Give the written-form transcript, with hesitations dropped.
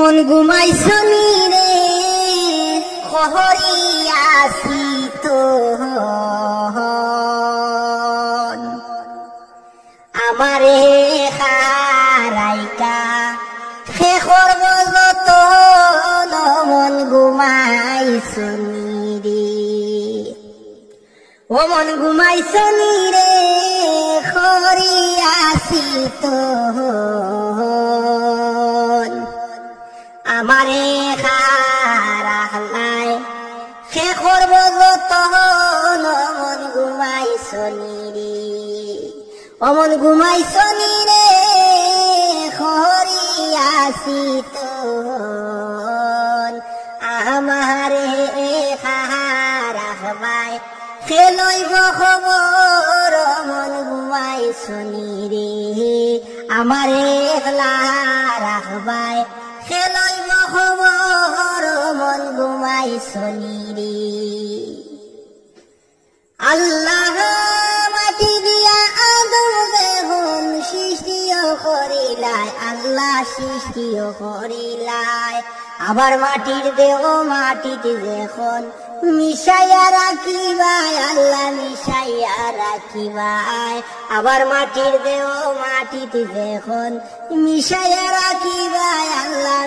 মন ঘুমাইছনি রে খহরি আসি তো আমারে হারাইকা শেষর বজত মন ঘুমাইছনি রে ও মন ঘুমাইছনি রে খহরি আসি তো আমারে হারালাই শেষর বজত মন ঘুমাইছনি রে ও মন ঘুমাইছনি রে খহরি আসি তো আমারে হারাবাই খেলইব খবর মন ঘুমাইছনি রে আমারে রাখবাই খেলইব খবর মন ঘুমাইছনি রে আল্লাহ মাটি দিয়া আদম দেহন সৃষ্টিও করিলাই আল্লাহ সৃষ্টিও করিলাই আবার মাটির দেহ মাটিতে যখন মিশাইয়া রাখিবাই আল্লাহ মিশাইয়া রাখিবাই আবার মাটির দেহ মাটিতে যখন মিশাইয়া রাখিবাই আল্লাহ